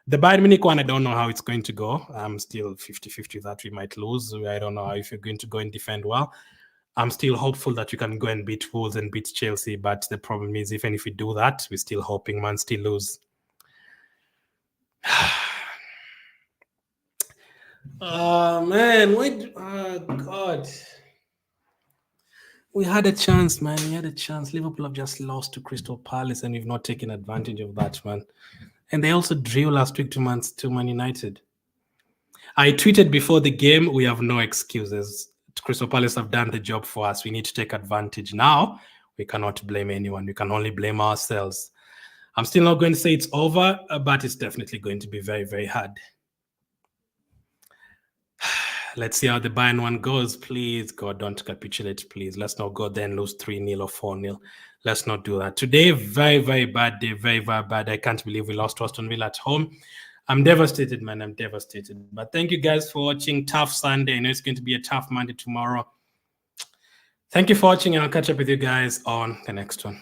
The Bayern Munich one, I don't know how it's going to go. I'm still 50-50 that we might lose. I don't know if you're going to go and defend well. I'm still hopeful that we can go and beat Wolves and beat Chelsea, but the problem is even if we do that, we're still hoping Man City lose. Oh, man. God. We had a chance, man. We had a chance. Liverpool have just lost to Crystal Palace, and we've not taken advantage of that, man. And they also drew last week to Man United. I tweeted before the game, we have no excuses. Crystal Palace have done the job for us. We need to take advantage. Now, we cannot blame anyone. We can only blame ourselves. I'm still not going to say it's over, but it's definitely going to be very, very hard. Let's see how the Bayern one goes. Please, God, don't capitulate, please. Let's not go there and lose 3-0 or 4-0. Let's not do that. Today, very, very bad day. Very, very bad. I can't believe we lost to Aston Villa at home. I'm devastated, man. I'm devastated. But thank you guys for watching. Tough Sunday. I know it's going to be a tough Monday tomorrow. Thank you for watching, and I'll catch up with you guys on the next one.